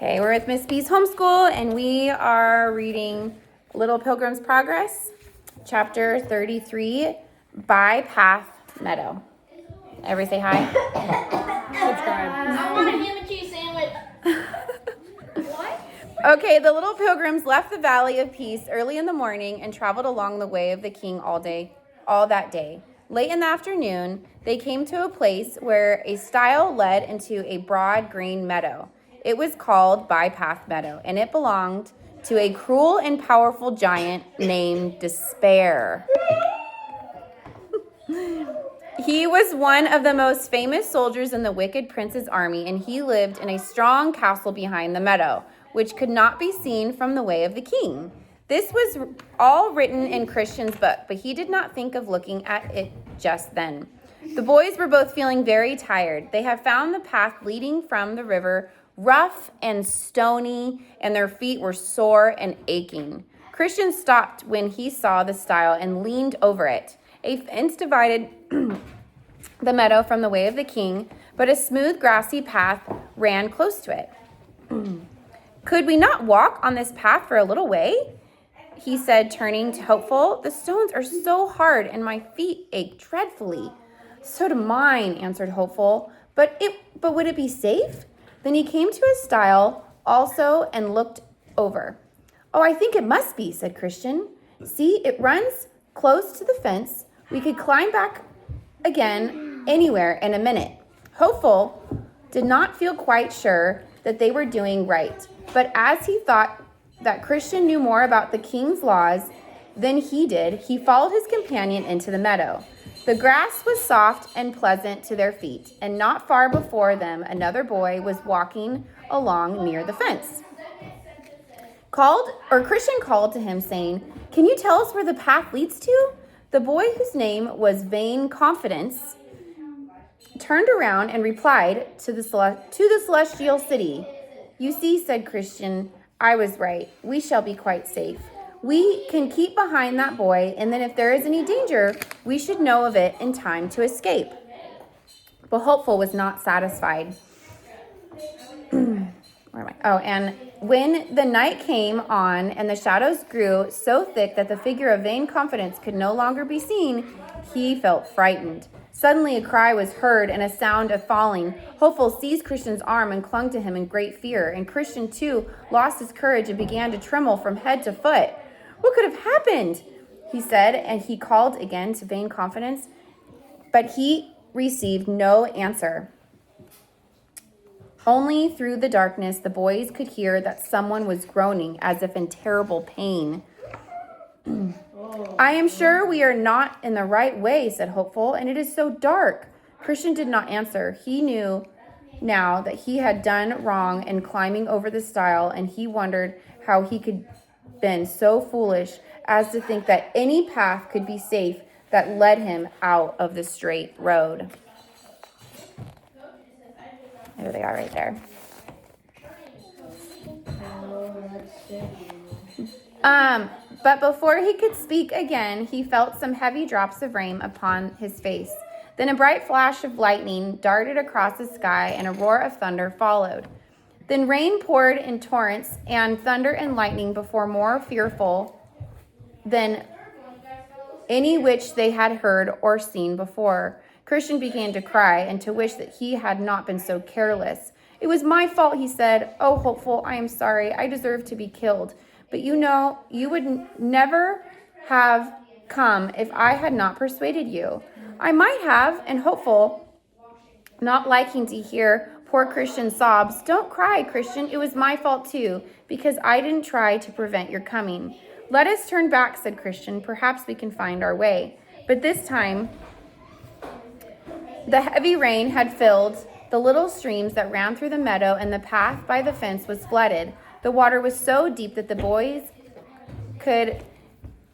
Okay, we're with Miss B's Homeschool, and we are reading Little Pilgrims Progress, chapter 33, Bypath Meadow. Everybody say hi. Subscribe. I want a ham and cheese sandwich. What? Okay, the little pilgrims left the Valley of Peace early in the morning and traveled along the way of the king all that day. Late in the afternoon, they came to a place where a stile led into a broad green meadow. It was called Bypath Meadow, and it belonged to a cruel and powerful giant named Despair. He was one of the most famous soldiers in the wicked prince's army, and he lived in a strong castle behind the meadow, which could not be seen from the way of the king. This was all written in Christian's book, but he did not think of looking at it just then. The boys were both feeling very tired. They had found the path leading from the river rough and stony, and their feet were sore and aching. Christian stopped when he saw the stile and leaned over it. A fence divided the meadow from the way of the king, but a smooth grassy path ran close to it. Could we not walk on this path for a little way? He said, turning to Hopeful. The stones are so hard and my feet ache dreadfully. So do mine, answered Hopeful. But would it be safe? Then he came to a stile also and looked over. Oh, I think it must be, said Christian. See, it runs close to the fence. We could climb back again anywhere in a minute. Hopeful did not feel quite sure that they were doing right, but as he thought that Christian knew more about the king's laws than he did, he followed his companion into the meadow. The grass was soft and pleasant to their feet, and not far before them another boy was walking along near the fence. Christian called to him, saying, "Can you tell us where the path leads to?" The boy, whose name was Vain Confidence, turned around and replied to the celestial city. "You see," said Christian, "I was right. We shall be quite safe. We can keep behind that boy, and then if there is any danger, we should know of it in time to escape." But Hopeful was not satisfied. Where am I? Oh, and when the night came on and the shadows grew so thick that the figure of Vain Confidence could no longer be seen, he felt frightened. Suddenly a cry was heard and a sound of falling. Hopeful seized Christian's arm and clung to him in great fear, and Christian too lost his courage and began to tremble from head to foot. "What could have happened?" he said, and he called again to Vain Confidence, but he received no answer. Only through the darkness the boys could hear that someone was groaning as if in terrible pain. "I am sure we are not in the right way," said Hopeful, "and it is so dark." Christian did not answer. He knew now that he had done wrong in climbing over the stile, and he wondered how he could been so foolish as to think that any path could be safe that led him out of the straight road. There they are right there. But before he could speak again, he felt some heavy drops of rain upon his face. Then a bright flash of lightning darted across the sky, and a roar of thunder followed. Then rain poured in torrents, and thunder and lightning before more fearful than any which they had heard or seen before. Christian began to cry and to wish that he had not been so careless. "It was my fault," he said. "Oh, Hopeful, I am sorry. I deserve to be killed. But you know, you would never have come if I had not persuaded you." "I might have," and Hopeful, not liking to hear poor Christian's sobs. "Don't cry, Christian. It was my fault too, because I didn't try to prevent your coming." "Let us turn back," said Christian. "Perhaps we can find our way." But this time, the heavy rain had filled the little streams that ran through the meadow, and the path by the fence was flooded. The water was so deep that the boys could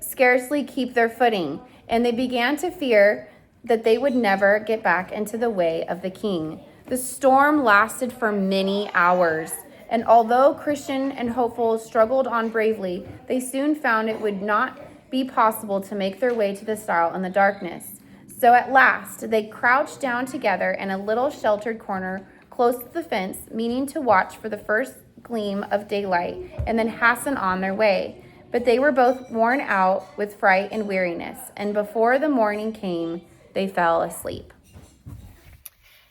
scarcely keep their footing, and they began to fear that they would never get back into the way of the king. The storm lasted for many hours, and although Christian and Hopeful struggled on bravely, they soon found it would not be possible to make their way to the stile in the darkness. So at last they crouched down together in a little sheltered corner close to the fence, meaning to watch for the first gleam of daylight and then hasten on their way. But they were both worn out with fright and weariness, and before the morning came, they fell asleep.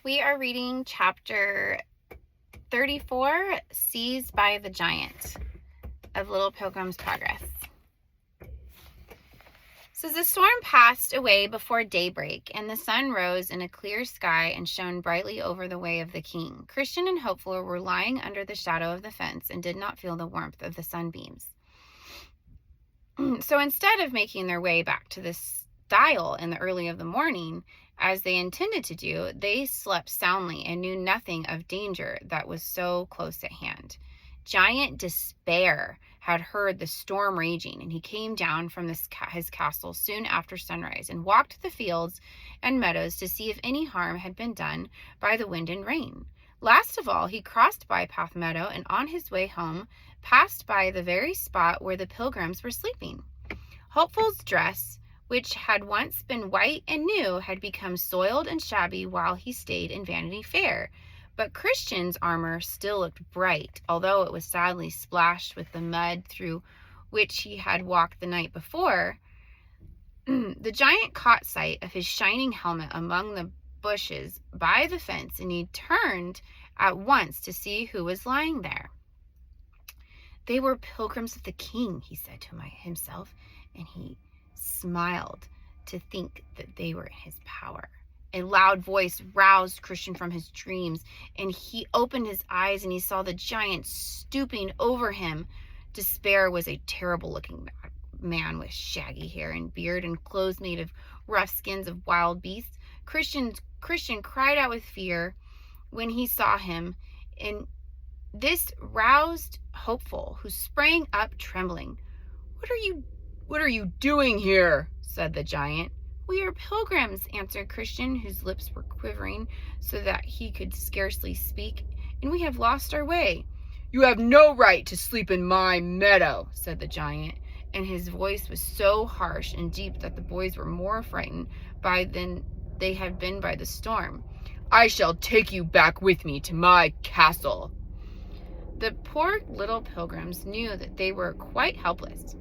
We are reading chapter 34, Seized by the Giant, of Little Pilgrims Progress. So the storm passed away before daybreak, and the sun rose in a clear sky and shone brightly over the way of the king. Christian and Hopeful were lying under the shadow of the fence and did not feel the warmth of the sunbeams. So instead of making their way back to the stile in the early of the morning, as they intended to do, they slept soundly and knew nothing of danger that was so close at hand. Giant Despair had heard the storm raging, and he came down from his castle soon after sunrise and walked the fields and meadows to see if any harm had been done by the wind and rain. Last of all, he crossed Bypath Meadow, and on his way home passed by the very spot where the pilgrims were sleeping. Hopeful's dress, which had once been white and new, had become soiled and shabby while he stayed in Vanity Fair. But Christian's armor still looked bright, although it was sadly splashed with the mud through which he had walked the night before. The giant caught sight of his shining helmet among the bushes by the fence, and he turned at once to see who was lying there. They were pilgrims of the king, he said to himself, and he smiled to think that they were in his power. A loud voice roused Christian from his dreams, and he opened his eyes and he saw the giant stooping over him. Despair was a terrible-looking man with shaggy hair and beard and clothes made of rough skins of wild beasts. Christian cried out with fear when he saw him, and this roused Hopeful, who sprang up trembling. What are you doing here?" said the giant. "We are pilgrims," answered Christian, whose lips were quivering so that he could scarcely speak, "and we have lost our way." "You have no right to sleep in my meadow," said the giant, and his voice was so harsh and deep that the boys were more frightened than they had been by the storm. "I shall take you back with me to my castle." The poor little pilgrims knew that they were quite helpless.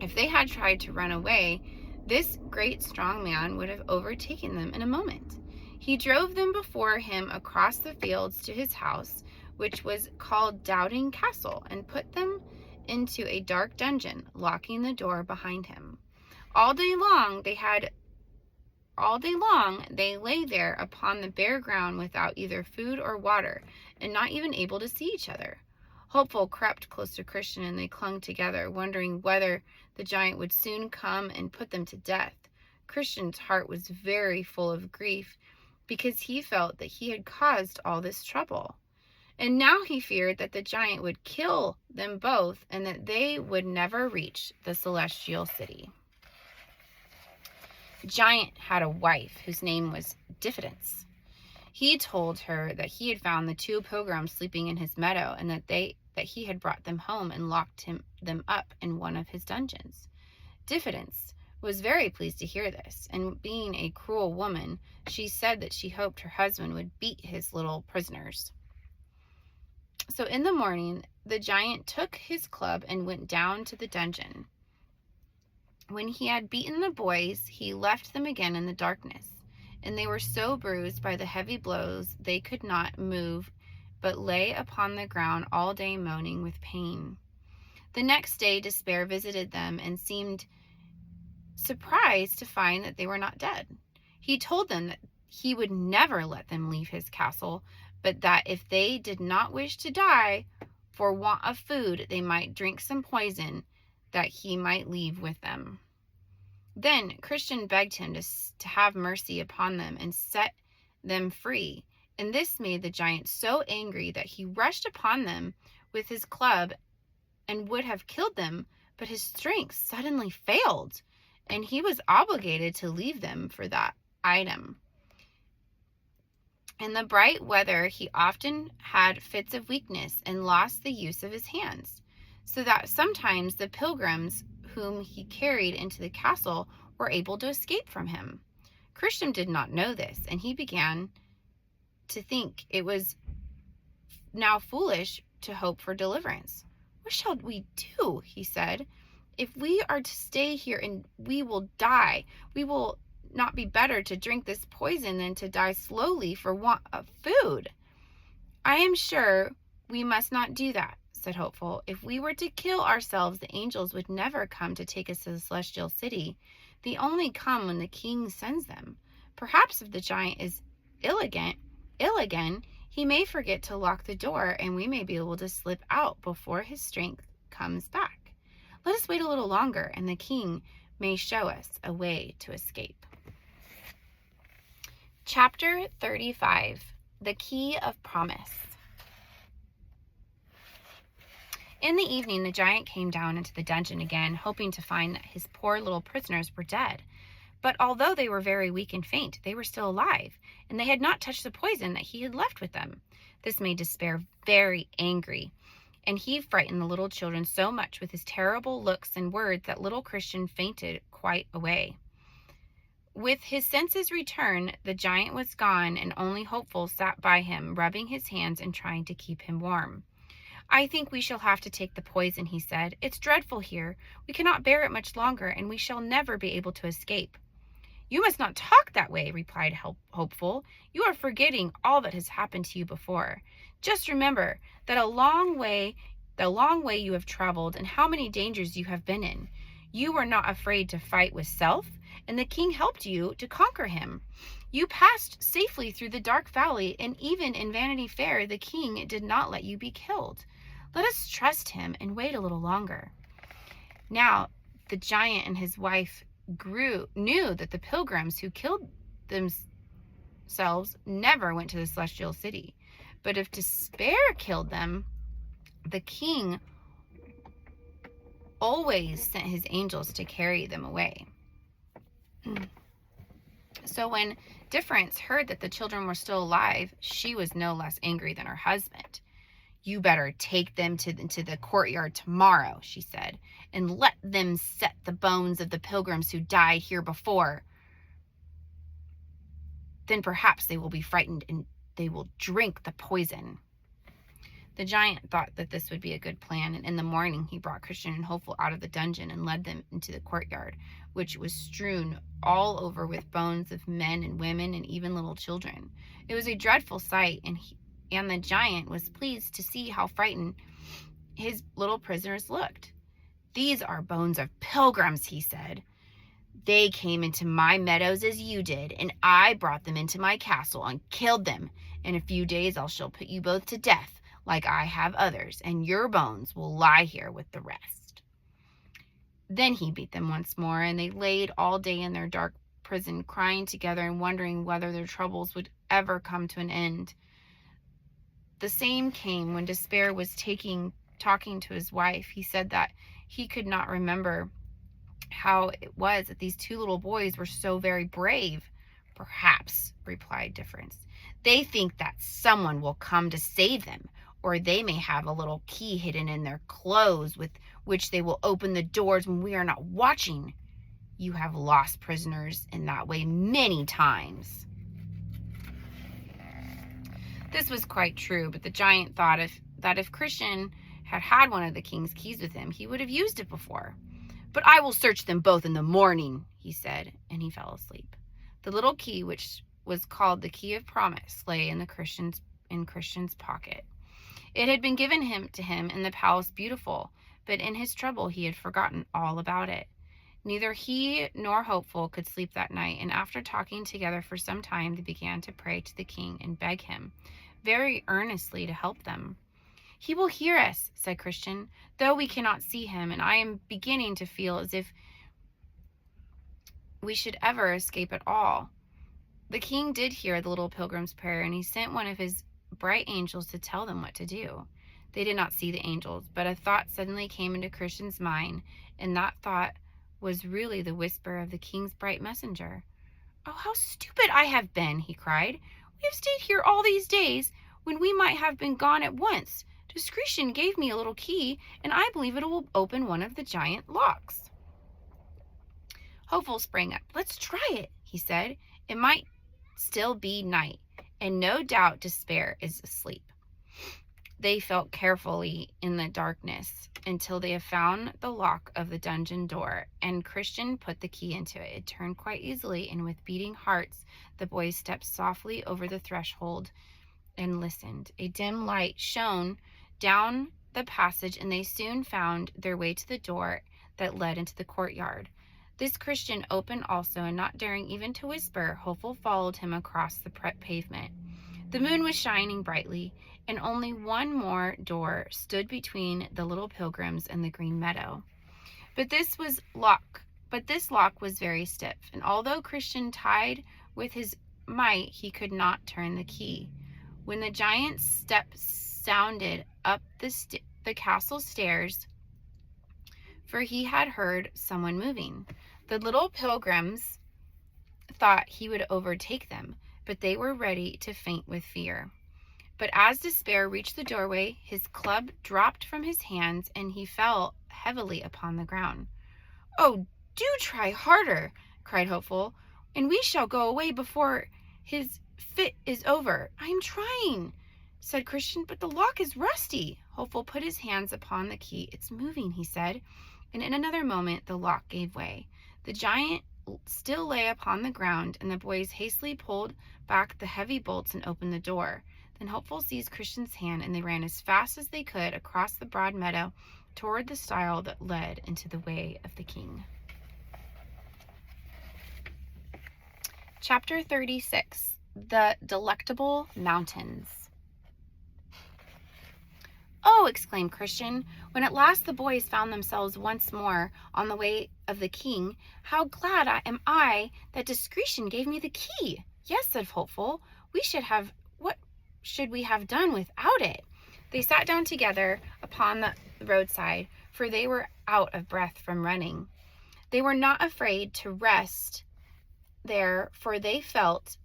If they had tried to run away, this great strong man would have overtaken them in a moment. He drove them before him across the fields to his house, which was called Doubting Castle, and put them into a dark dungeon, locking the door behind him. All day long they lay there upon the bare ground without either food or water, and not even able to see each other. Hopeful crept close to Christian, and they clung together, wondering whether the giant would soon come and put them to death. Christian's heart was very full of grief, because he felt that he had caused all this trouble. And now he feared that the giant would kill them both, and that they would never reach the celestial city. The giant had a wife whose name was Diffidence. He told her that he had found the two pilgrims sleeping in his meadow, and that he had brought them home and locked them up in one of his dungeons. Diffidence was very pleased to hear this, and being a cruel woman, she said that she hoped her husband would beat his little prisoners. So in the morning, the giant took his club and went down to the dungeon. When he had beaten the boys, he left them again in the darkness, and they were so bruised by the heavy blows they could not move, but lay upon the ground all day moaning with pain. The next day Despair visited them and seemed surprised to find that they were not dead. He told them that he would never let them leave his castle, but that if they did not wish to die for want of food, they might drink some poison that he might leave with them. Then Christian begged him to have mercy upon them and set them free, and this made the giant so angry that he rushed upon them with his club and would have killed them, but his strength suddenly failed, and he was obligated to leave them for that item. In the bright weather, he often had fits of weakness and lost the use of his hands, so that sometimes the pilgrims whom he carried into the castle were able to escape from him. Christian did not know this, and he began to think it was now foolish to hope for deliverance. What shall we do? He said. If we are to stay here and we will die, we will not be better to drink this poison than to die slowly for want of food. I am sure we must not do that, said Hopeful. If we were to kill ourselves, the angels would never come to take us to the celestial city. They only come when the king sends them. Perhaps if the giant is ill again, he may forget to lock the door, and we may be able to slip out before his strength comes back. Let us wait a little longer, and the king may show us a way to escape. Chapter 35, The Key of Promise. In the evening, the giant came down into the dungeon again, hoping to find that his poor little prisoners were dead. But although they were very weak and faint, they were still alive, and they had not touched the poison that he had left with them. This made Despair very angry, and he frightened the little children so much with his terrible looks and words that little Christian fainted quite away. With his senses returned, the giant was gone, and only Hopeful sat by him, rubbing his hands and trying to keep him warm. I think we shall have to take the poison, he said. It's dreadful here. We cannot bear it much longer, and we shall never be able to escape. You must not talk that way, replied Hopeful. You are forgetting all that has happened to you before. Just remember that the long way you have traveled and how many dangers you have been in. You were not afraid to fight with Self, and the king helped you to conquer him. You passed safely through the dark valley, and even in Vanity Fair, the king did not let you be killed. Let us trust him and wait a little longer. Now, the giant and his wife knew that the pilgrims who killed themselves never went to the celestial city. But if Despair killed them, the king always sent his angels to carry them away. So when Difference heard that the children were still alive, she was no less angry than her husband. You better take them into the courtyard tomorrow, she said, and let them set the bones of the pilgrims who died here before. Then perhaps they will be frightened and they will drink the poison. The giant thought that this would be a good plan, and in the morning he brought Christian and Hopeful out of the dungeon and led them into the courtyard, which was strewn all over with bones of men and women and even little children. It was a dreadful sight, and the giant was pleased to see how frightened his little prisoners looked. These are bones of pilgrims, he said. They came into my meadows as you did, and I brought them into my castle and killed them. In a few days I shall put you both to death, like I have others, and your bones will lie here with the rest. Then he beat them once more, and they laid all day in their dark prison, crying together and wondering whether their troubles would ever come to an end. The same came when Despair was talking to his wife. He said that he could not remember how it was that these two little boys were so very brave. Perhaps, replied Difference, they think that someone will come to save them, or they may have a little key hidden in their clothes with which they will open the doors when we are not watching. You have lost prisoners in that way many times. This was quite true, but the giant thought that if Christian had one of the king's keys with him, he would have used it before. But I will search them both in the morning, he said, and he fell asleep. The little key, which was called the Key of Promise, lay in Christian's pocket. It had been given to him in the Palace Beautiful, but in his trouble he had forgotten all about it. Neither he nor Hopeful could sleep that night, and after talking together for some time, they began to pray to the king and beg him very earnestly to help them. He will hear us, said Christian, though we cannot see him, and I am beginning to feel as if we should ever escape at all. The king did hear the little pilgrim's prayer, and he sent one of his bright angels to tell them what to do. They did not see the angels, but a thought suddenly came into Christian's mind, and that thought was really the whisper of the king's bright messenger. Oh, how stupid I have been, he cried. We have stayed here all these days when we might have been gone at once. Discretion gave me a little key, and I believe it will open one of the giant locks. Hopeful sprang up. Let's try it, he said. It might still be night, and no doubt Despair is asleep. They felt carefully in the darkness until they found the lock of the dungeon door, and Christian put the key into it. It turned quite easily, and with beating hearts, the boys stepped softly over the threshold and listened. A dim light shone down the passage, and they soon found their way to the door that led into the courtyard. This Christian opened also, and not daring even to whisper, Hopeful followed him across the pavement. The moon was shining brightly, and only one more door stood between the little pilgrims and the green meadow. But this lock was very stiff, and although Christian tried with his might, he could not turn the key. When the giant's steps sounded up the castle stairs, for he had heard someone moving, the little pilgrims thought he would overtake them, but they were ready to faint with fear. But as Despair reached the doorway, his club dropped from his hands, and he fell heavily upon the ground. "Oh, do try harder," cried Hopeful, "and we shall go away before his fit is over." "I am trying," said Christian, "but the lock is rusty." Hopeful put his hands upon the key. "It's moving," he said, and in another moment the lock gave way. The giant still lay upon the ground, and the boys hastily pulled back the heavy bolts and opened the door. Then Hopeful seized Christian's hand, and they ran as fast as they could across the broad meadow toward the stile that led into the way of the king. Chapter 36, The Delectable Mountains. "Oh," exclaimed Christian, when at last the boys found themselves once more on the way of the king, "how glad am I that discretion gave me the key." "Yes," said Hopeful, what should we have done without it?" They sat down together upon the roadside, for they were out of breath from running. They were not afraid to rest there, for they felt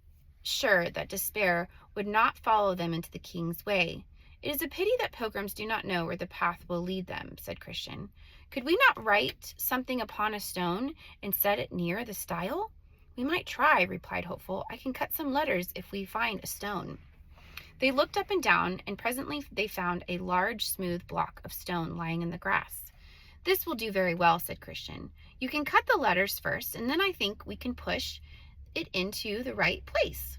sure that Despair would not follow them into the king's way. "It is a pity that pilgrims do not know where the path will lead them," said Christian. "Could we not write something upon a stone and set it near the stile?" "We might try," replied Hopeful. "I can cut some letters if we find a stone." They looked up and down, and presently they found a large, smooth block of stone lying in the grass. "This will do very well," said Christian. "You can cut the letters first, and then I think we can push it into the right place."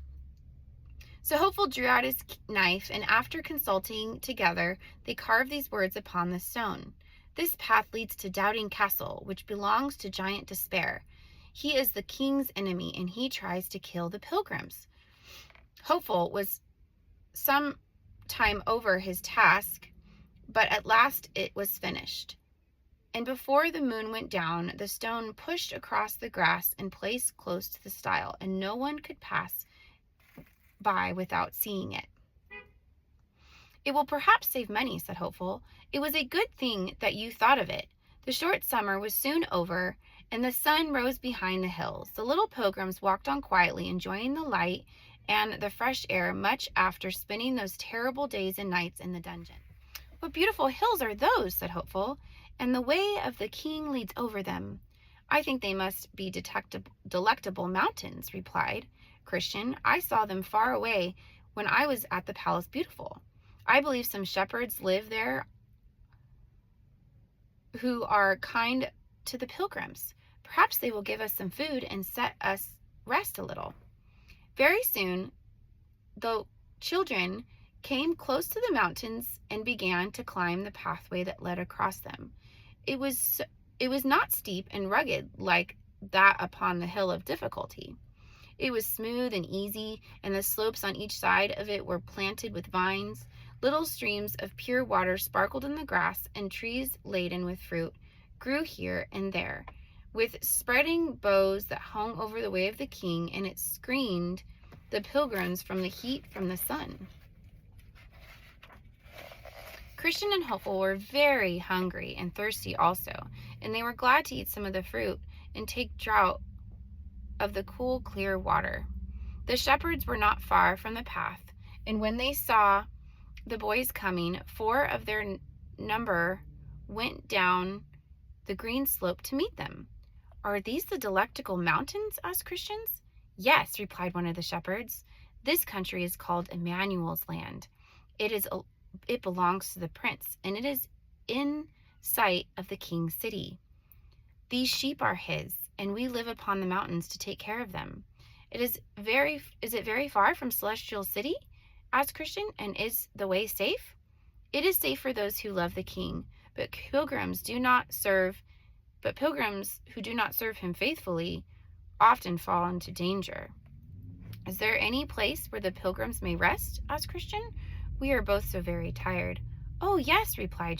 So Hopeful drew out his knife, and after consulting together, they carved these words upon the stone. "This path leads to Doubting Castle, which belongs to Giant Despair. He is the king's enemy, and he tries to kill the pilgrims." Hopeful was some time over his task, but at last it was finished. And before the moon went down, the stone pushed across the grass and placed close to the stile, and no one could pass by without seeing it. "It will perhaps save money," said Hopeful. "It was a good thing that you thought of it." The short summer was soon over, and the sun rose behind the hills. The little pilgrims walked on quietly, enjoying the light and the fresh air, much after spending those terrible days and nights in the dungeon. "What beautiful hills are those?" said Hopeful. "And the way of the king leads over them." "I think they must be delectable mountains," replied Christian. "I saw them far away when I was at the Palace Beautiful. I believe some shepherds live there who are kind to the pilgrims. Perhaps they will give us some food and set us rest a little." Very soon, the children came close to the mountains and began to climb the pathway that led across them. It was not steep and rugged like that upon the Hill of Difficulty. It was smooth and easy, and the slopes on each side of it were planted with vines. Little streams of pure water sparkled in the grass, and trees laden with fruit grew here and there, with spreading boughs that hung over the way of the king, and it screened the pilgrims from the heat from the sun. Christian and Hopeful were very hungry and thirsty also, and they were glad to eat some of the fruit and take draught of the cool, clear water. The shepherds were not far from the path, and when they saw the boys coming, 4 of their number went down the green slope to meet them. "Are these the Delectable Mountains?" asked Christian. "Yes," replied one of the shepherds. "This country is called Emmanuel's Land. It is it belongs to the prince, and it is in sight of the king's city. These sheep are his, and we live upon the mountains to take care of them. Is it very far from Celestial City? Asked Christian, and is the way safe? It is safe for those who love the king, but pilgrims who do not serve him faithfully often fall into danger. Is there any place where the pilgrims may rest? Asked Christian. We are both so very tired. Oh, yes, replied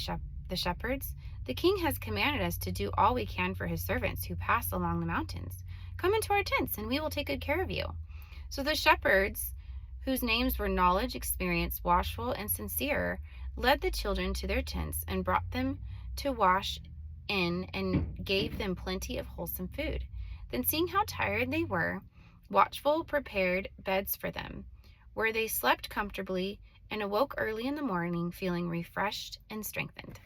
the shepherds. The king has commanded us to do all we can for his servants who pass along the mountains. Come into our tents, and we will take good care of you. So the shepherds, whose names were Knowledge, Experience, Watchful, and Sincere, led the children to their tents and brought them to wash in and gave them plenty of wholesome food. Then, seeing how tired they were, Watchful prepared beds for them, where they slept comfortably and awoke early in the morning feeling refreshed and strengthened.